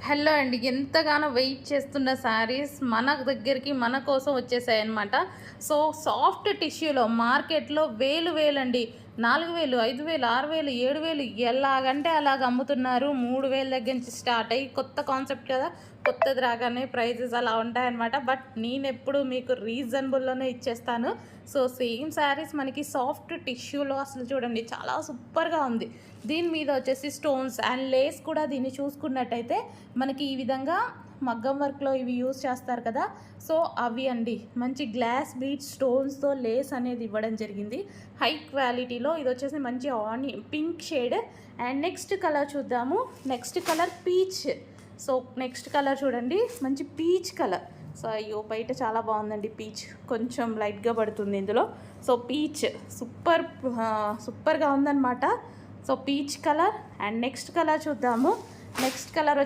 Hello అండి, ఎంతగానో wait చేస్తున్న శారీస్ మన దగ్గరికి మన కోసం వచ్చేసాయి అనమాట. సో సాఫ్ట్ టిష్యూలో మార్కెట్లో వేలండి, 4,000, 5,000, 6,000, 7,000 ఎలాగంటే అలాగ అమ్ముతున్నారు. 3,000 దగ్గర నుంచి స్టార్ట్ అయ్యి, కొత్త కాన్సెప్ట్ కదా, కొత్తది రాగానే ప్రైజెస్ అలా ఉంటాయన్నమాట. బట్ నేను ఎప్పుడు మీకు రీజనబుల్లోనే ఇచ్చేస్తాను. సో సేమ్ శారీస్ మనకి సాఫ్ట్ టిష్యూలో అసలు చూడండి చాలా సూపర్గా ఉంది. దీని మీద వచ్చేసి స్టోన్స్ అండ్ లేస్ కూడా దీన్ని చూసుకున్నట్టయితే మనకి ఈ విధంగా మగ్గం వర్క్లో ఇవి యూజ్ చేస్తారు కదా, సో అవి అండి మంచి గ్లాస్ బీట్ స్టోన్స్తో లేస్ అనేది ఇవ్వడం జరిగింది. హై క్వాలిటీలో ఇది వచ్చేసి మంచి pink shade. And next colour చూద్దాము. Next colour peach. So next colour చూడండి, మంచి పీచ్ కలర్. సో అయ్యో బయట చాలా బాగుందండి, పీచ్ కొంచెం లైట్గా పడుతుంది ఇందులో. సో పీచ్ సూపర్గా ఉందన్నమాట. So peach colour. And next colour చూద్దాము. Next colour